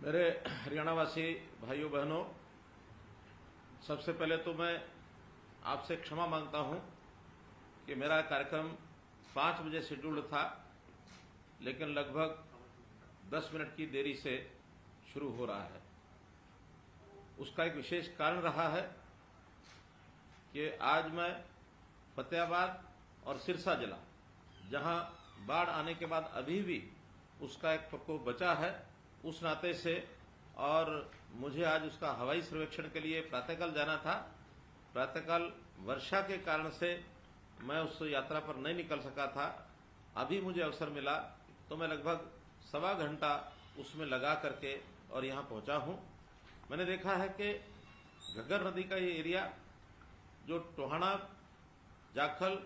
मेरे हरियाणा वासी भाइयों बहनों, सबसे पहले तो मैं आपसे क्षमा मांगता हूं कि मेरा कार्यक्रम 5 बजे शेड्यूल्ड था, लेकिन लगभग 10 मिनट की देरी से शुरू हो रहा है। उसका एक विशेष कारण रहा है कि आज मैं फतेहाबाद और सिरसा जिला, जहां बाढ़ आने के बाद अभी भी उसका एक प्रकोप बचा है, उस नाते से, और मुझे आज उसका हवाई सर्वेक्षण के लिए प्रातःकाल जाना था। प्रातःकाल वर्षा के कारण से मैं उस यात्रा पर नहीं निकल सका था। अभी मुझे अवसर मिला तो मैं लगभग सवा घंटा उसमें लगा करके और यहाँ पहुँचा हूँ। मैंने देखा है कि घग्गर नदी का ये एरिया, जो टोहाना, जाखल,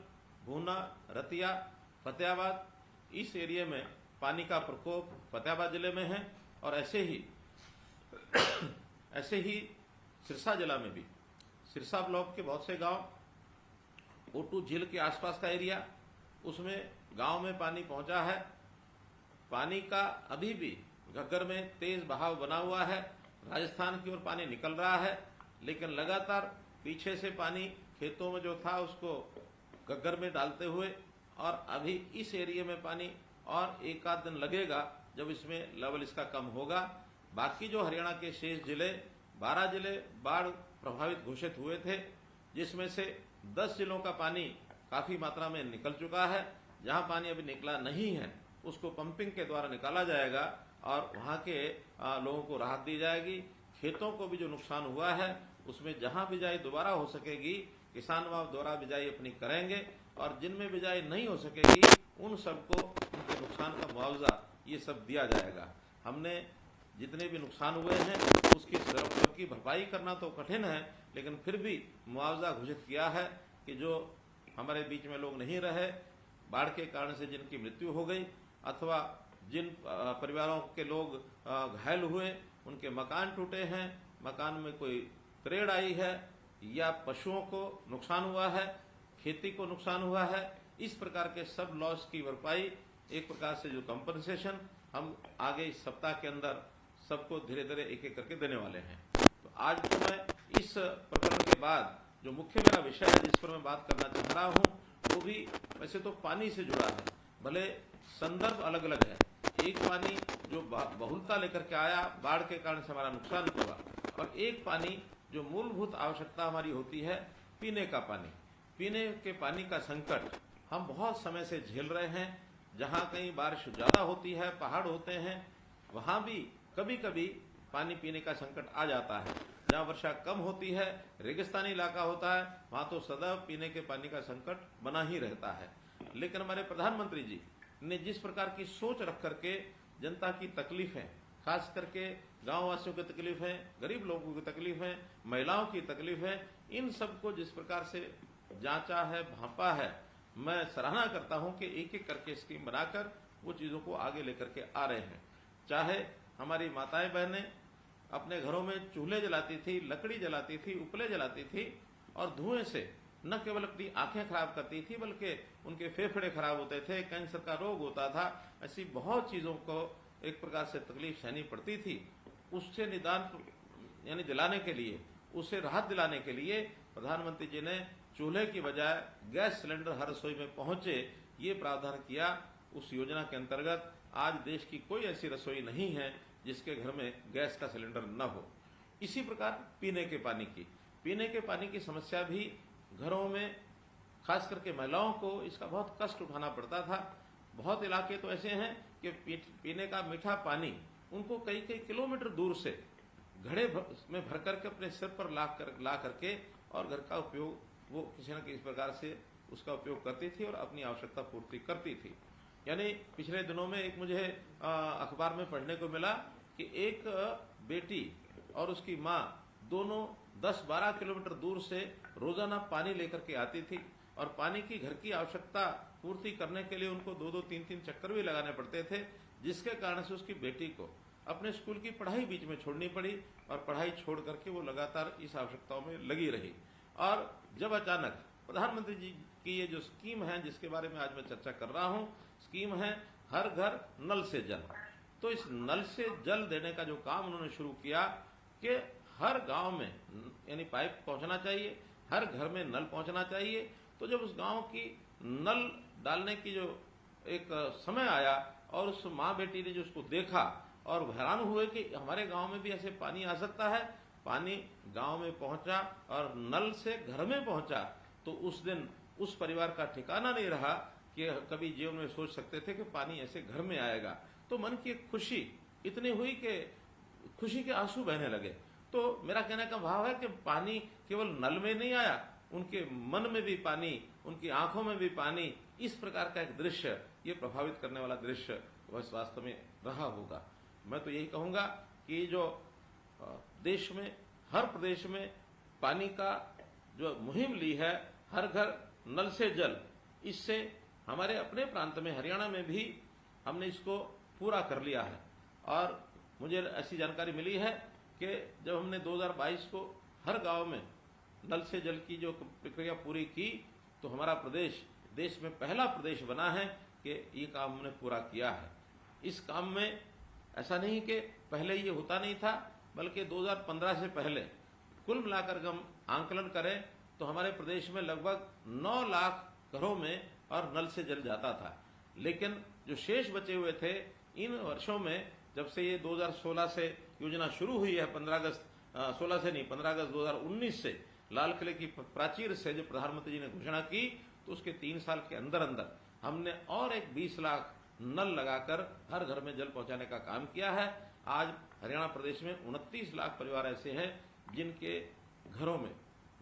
भूना, रतिया, फतेहाबाद, इस एरिया में पानी का प्रकोप फतेहाबाद जिले में है, और ऐसे ही सिरसा जिला में भी, सिरसा ब्लॉक के बहुत से गांव, ओटू झील के आसपास का एरिया, उसमें गांव में पानी पहुंचा है। पानी का अभी भी घग्गर में तेज बहाव बना हुआ है। राजस्थान की ओर पानी निकल रहा है, लेकिन लगातार पीछे से पानी खेतों में जो था उसको घग्गर में डालते हुए, और अभी इस एरिया में पानी और एक आध दिन लगेगा जब इसमें लेवल इसका कम होगा। बाकी जो हरियाणा के शेष जिले, 12 जिले बाढ़ प्रभावित घोषित हुए थे, जिसमें से 10 जिलों का पानी काफी मात्रा में निकल चुका है। जहां पानी अभी निकला नहीं है उसको पंपिंग के द्वारा निकाला जाएगा और वहां के लोगों को राहत दी जाएगी। खेतों को भी जो नुकसान हुआ है उसमें जहां बिजाई दोबारा हो सकेगी, किसान वहां दोबारा बिजाई अपनी करेंगे, और जिनमें बिजाई नहीं हो सकेगी उन सबको उनके नुकसान का मुआवजा ये सब दिया जाएगा। हमने जितने भी नुकसान हुए हैं उसकी सबकी भरपाई करना तो कठिन है, लेकिन फिर भी मुआवजा घोषित किया है कि जो हमारे बीच में लोग नहीं रहे, बाढ़ के कारण से जिनकी मृत्यु हो गई, अथवा जिन परिवारों के लोग घायल हुए, उनके मकान टूटे हैं, मकान में कोई त्रेड़ आई है, या पशुओं को नुकसान हुआ है, खेती को नुकसान हुआ है, इस प्रकार के सब लॉस की भरपाई, एक प्रकार से जो कंपनसेशन हम आगे इस सप्ताह के अंदर सबको धीरे धीरे एक एक करके देने वाले हैं। तो आज तो मैं इस प्रकरण के बाद जो मुख्य मेरा विषय है जिस पर मैं बात करना चाह रहा हूँ, वो भी वैसे तो पानी से जुड़ा है, भले संदर्भ अलग अलग है। एक पानी जो बहुलता लेकर के आया, बाढ़ के कारण से हमारा नुकसान हुआ, और एक पानी जो मूलभूत आवश्यकता हमारी होती है, पीने का पानी। पीने के पानी का संकट हम बहुत समय से झेल रहे हैं। जहां कहीं बारिश ज्यादा होती है, पहाड़ होते हैं, वहां भी कभी कभी पानी पीने का संकट आ जाता है। जहां वर्षा कम होती है, रेगिस्तानी इलाका होता है, वहां तो सदैव पीने के पानी का संकट बना ही रहता है। लेकिन हमारे प्रधानमंत्री जी ने जिस प्रकार की सोच रख करके जनता की तकलीफें, खास करके गांव वासियों की तकलीफें, गरीब लोगों की तकलीफें, महिलाओं की तकलीफें, इन सबको जिस प्रकार से जांचा है, भांपा है, मैं सराहना करता हूं कि एक एक करके स्कीम बनाकर वो चीजों को आगे लेकर के आ रहे हैं। चाहे हमारी माताएं बहनें अपने घरों में चूल्हे जलाती थी, लकड़ी जलाती थी, उपले जलाती थी, और धुएं से न केवल अपनी आंखें खराब करती थी बल्कि उनके फेफड़े खराब होते थे, कैंसर का रोग होता था, ऐसी बहुत चीजों को एक प्रकार से तकलीफ सहनी पड़ती थी। उससे निदान यानी दिलाने के लिए, उससे राहत दिलाने के लिए प्रधानमंत्री जी ने चूल्हे की बजाय गैस सिलेंडर हर रसोई में पहुंचे, ये प्रावधान किया। उस योजना के अंतर्गत आज देश की कोई ऐसी रसोई नहीं है जिसके घर में गैस का सिलेंडर न हो। इसी प्रकार पीने के पानी की समस्या भी घरों में, खास करके महिलाओं को इसका बहुत कष्ट उठाना पड़ता था। बहुत इलाके तो ऐसे हैं कि पीने का मीठा पानी उनको कई कई किलोमीटर दूर से घड़े में भर करके अपने सिर पर ला करके और घर का उपयोग वो किसी न किसी प्रकार से उसका उपयोग करती थी और अपनी आवश्यकता पूर्ति करती थी। यानी पिछले दिनों में एक मुझे अखबार में पढ़ने को मिला कि एक बेटी और उसकी माँ दोनों 10-12 किलोमीटर दूर से रोजाना पानी लेकर के आती थी, और पानी की घर की आवश्यकता पूर्ति करने के लिए उनको 2-2, 3-3 चक्कर भी लगाने पड़ते थे, जिसके कारण से उसकी बेटी को अपने स्कूल की पढ़ाई बीच में छोड़नी पड़ी, और पढ़ाई छोड़ करके वो लगातार इस आवश्यकताओं में लगी रही। और जब अचानक प्रधानमंत्री जी की ये जो स्कीम है जिसके बारे में आज मैं चर्चा कर रहा हूं, स्कीम है हर घर नल से जल। तो इस नल से जल देने का जो काम उन्होंने शुरू किया कि हर गांव में यानी पाइप पहुंचना चाहिए, हर घर में नल पहुंचना चाहिए। तो जब उस गांव की नल डालने की जो एक समय आया और उस माँ बेटी ने जो उसको देखा और हैरान हुए कि हमारे गांव में भी ऐसे पानी आ सकता है, पानी गांव में पहुंचा और नल से घर में पहुंचा, तो उस दिन उस परिवार का ठिकाना नहीं रहा कि कभी जीवन में सोच सकते थे कि पानी ऐसे घर में आएगा। तो मन की एक खुशी इतनी हुई कि खुशी के आंसू बहने लगे। तो मेरा कहने का भाव है कि पानी केवल नल में नहीं आया, उनके मन में भी पानी, उनकी आंखों में भी पानी, इस प्रकार का एक दृश्य, ये प्रभावित करने वाला दृश्य वह वास्तव में रहा होगा। मैं तो यही कहूंगा कि जो देश में हर प्रदेश में पानी का जो मुहिम ली है, हर घर नल से जल, इससे हमारे अपने प्रांत में हरियाणा में भी हमने इसको पूरा कर लिया है। और मुझे ऐसी जानकारी मिली है कि जब हमने 2022 को हर गांव में नल से जल की जो प्रक्रिया पूरी की, तो हमारा प्रदेश देश में पहला प्रदेश बना है कि ये काम हमने पूरा किया है। इस काम में ऐसा नहीं कि पहले ये होता नहीं था, बल्कि 2015 से पहले कुल मिलाकर हम आंकलन करें तो हमारे प्रदेश में लगभग 9 लाख घरों में और नल से जल जाता था। लेकिन जो शेष बचे हुए थे, इन वर्षों में जब से ये 2016 से योजना शुरू हुई है, 15 अगस्त 16 से नहीं 15 अगस्त 2019 से लाल किले की प्राचीर से जो प्रधानमंत्री जी ने घोषणा की, तो उसके 3 साल के अंदर अंदर हमने और एक 20 लाख नल लगाकर हर घर में जल पहुंचाने का काम किया है। आज हरियाणा प्रदेश में 29 लाख परिवार ऐसे हैं जिनके घरों में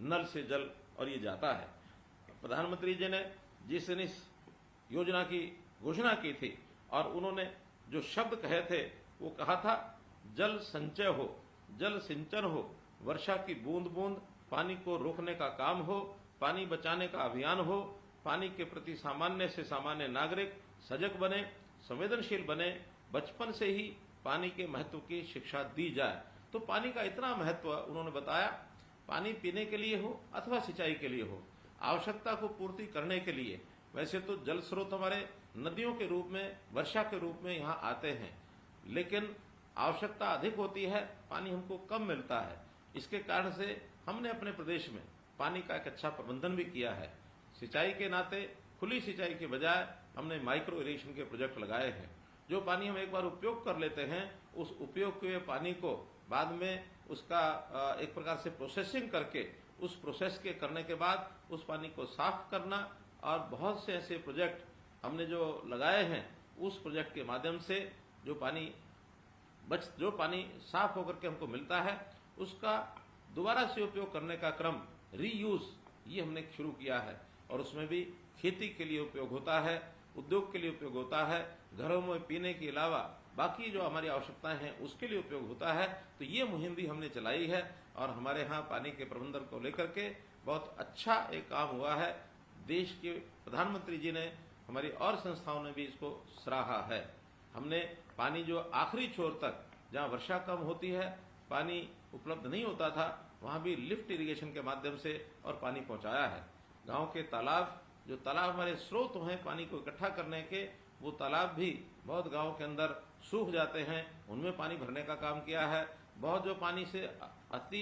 नल से जल और ये जाता है। प्रधानमंत्री जी ने जिस दिन इस योजना की घोषणा की थी और उन्होंने जो शब्द कहे थे, वो कहा था जल संचय हो, जल सिंचन हो, वर्षा की बूंद बूंद पानी को रोकने का काम हो, पानी बचाने का अभियान हो, पानी के प्रति सामान्य से सामान्य नागरिक सजग बने, संवेदनशील बने, बचपन से ही पानी के महत्व की शिक्षा दी जाए। तो पानी का इतना महत्व उन्होंने बताया, पानी पीने के लिए हो अथवा सिंचाई के लिए हो, आवश्यकता को पूर्ति करने के लिए। वैसे तो जल स्रोत हमारे नदियों के रूप में, वर्षा के रूप में यहाँ आते हैं, लेकिन आवश्यकता अधिक होती है, पानी हमको कम मिलता है। इसके कारण से हमने अपने प्रदेश में पानी का एक अच्छा प्रबंधन भी किया है। सिंचाई के नाते खुली सिंचाई के बजाय हमने माइक्रो इरिगेशन के प्रोजेक्ट लगाए हैं। जो पानी हम एक बार उपयोग कर लेते हैं, उस उपयोग के पानी को बाद में उसका एक प्रकार से प्रोसेसिंग करके, उस प्रोसेस के करने के बाद उस पानी को साफ करना, और बहुत से ऐसे प्रोजेक्ट हमने जो लगाए हैं, उस प्रोजेक्ट के माध्यम से जो पानी साफ होकर के हमको मिलता है, उसका दोबारा से उपयोग करने का क्रम, रीयूज, ये हमने शुरू किया है। और उसमें भी खेती के लिए उपयोग होता है, उद्योग के लिए उपयोग होता है, घरों में पीने के अलावा बाकी जो हमारी आवश्यकताएं हैं उसके लिए उपयोग होता है। तो ये मुहिम भी हमने चलाई है और हमारे यहाँ पानी के प्रबंधन को लेकर के बहुत अच्छा एक काम हुआ है। देश के प्रधानमंत्री जी ने, हमारी और संस्थाओं ने भी इसको सराहा है। हमने पानी जो आखिरी छोर तक, जहाँ वर्षा कम होती है, पानी उपलब्ध नहीं होता था, वहाँ भी लिफ्ट इरिगेशन के माध्यम से और पानी पहुँचाया है। गाँव के तालाब, जो तालाब हमारे स्रोत हैं पानी को इकट्ठा करने के, वो तालाब भी बहुत गांव के अंदर सूख जाते हैं, उनमें पानी भरने का काम किया है। बहुत जो पानी से अति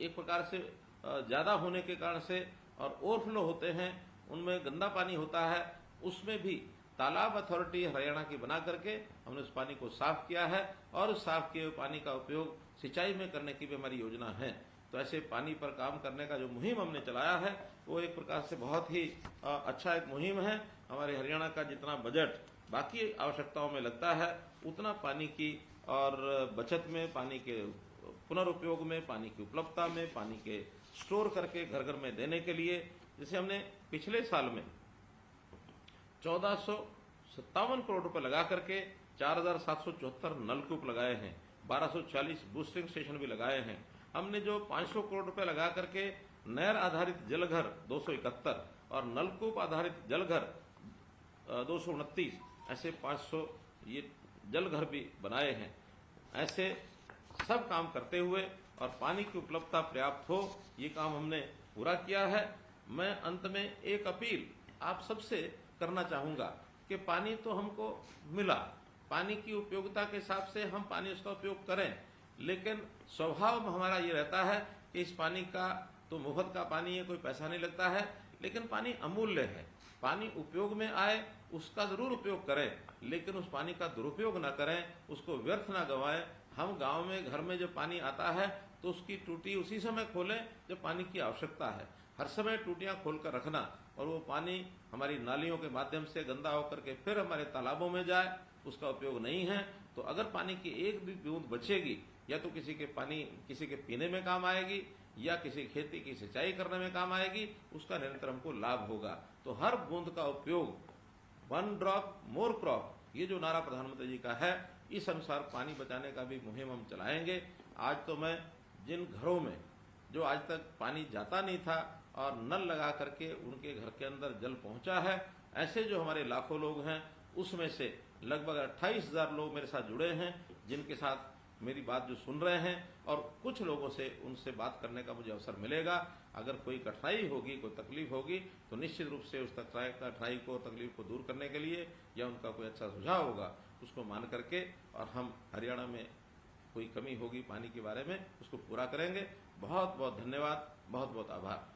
एक प्रकार से ज्यादा होने के कारण से और ओवरफ्लो होते हैं, उनमें गंदा पानी होता है, उसमें भी तालाब अथॉरिटी हरियाणा की बना करके हमने उस पानी को साफ किया है और उस साफ किए हुए पानी का उपयोग सिंचाई में करने की भी हमारी योजना है। तो ऐसे पानी पर काम करने का जो मुहिम हमने चलाया है, वो एक प्रकार से बहुत ही अच्छा एक मुहिम है। हमारे हरियाणा का जितना बजट बाकी आवश्यकताओं में लगता है, उतना पानी की और बचत में, पानी के पुनरुपयोग में, पानी की उपलब्धता में, पानी के स्टोर करके घर घर में देने के लिए, जैसे हमने पिछले साल में 1457 करोड़ रुपए लगा करके 4774 नलकूप लगाए हैं, 1240 बूस्टिंग स्टेशन भी लगाए हैं। हमने जो 500 करोड़ रुपए लगा करके नहर आधारित जलघर 271 और नलकूप आधारित जलघर 229, ऐसे 500 ये जलघर भी बनाए हैं। ऐसे सब काम करते हुए और पानी की उपलब्धता पर्याप्त हो, ये काम हमने पूरा किया है। मैं अंत में एक अपील आप सबसे करना चाहूंगा कि पानी तो हमको मिला, पानी की उपयोगिता के हिसाब से हम पानी उसका उपयोग करें, लेकिन स्वभाव हमारा ये रहता है कि इस पानी का तो मुफ्त का पानी है, कोई पैसा नहीं लगता है, लेकिन पानी अमूल्य है। पानी उपयोग में आए उसका जरूर उपयोग करें, लेकिन उस पानी का दुरुपयोग ना करें, उसको व्यर्थ ना गंवाएं। हम गांव में घर में जब पानी आता है तो उसकी टूटी उसी समय खोलें जब पानी की आवश्यकता है। हर समय टूटियां खोलकर रखना और वो पानी हमारी नालियों के माध्यम से गंदा होकर के फिर हमारे तालाबों में जाए, उसका उपयोग नहीं है। तो अगर पानी की एक भी बूंद बचेगी, या तो किसी के पीने में काम आएगी, या किसी खेती की सिंचाई करने में काम आएगी, उसका निरंतर हमको लाभ होगा। तो हर बूंद का उपयोग, 1 ड्रॉप मोर क्रॉप, ये जो नारा प्रधानमंत्री जी का है, इस अनुसार पानी बचाने का भी मुहिम हम चलाएंगे। आज तो मैं जिन घरों में जो आज तक पानी जाता नहीं था और नल लगा करके उनके घर के अंदर जल पहुंचा है, ऐसे जो हमारे लाखों लोग हैं, उसमें से लगभग 28,000 लोग मेरे साथ जुड़े हैं, जिनके साथ मेरी बात जो सुन रहे हैं, और कुछ लोगों से उनसे बात करने का मुझे अवसर मिलेगा। अगर कोई कठिनाई होगी, कोई तकलीफ होगी, तो निश्चित रूप से उस कठिनाई को, तकलीफ को दूर करने के लिए, या उनका कोई अच्छा सुझाव होगा, उसको मान करके और हम हरियाणा में कोई कमी होगी पानी के बारे में, उसको पूरा करेंगे। बहुत बहुत धन्यवाद, बहुत बहुत आभार।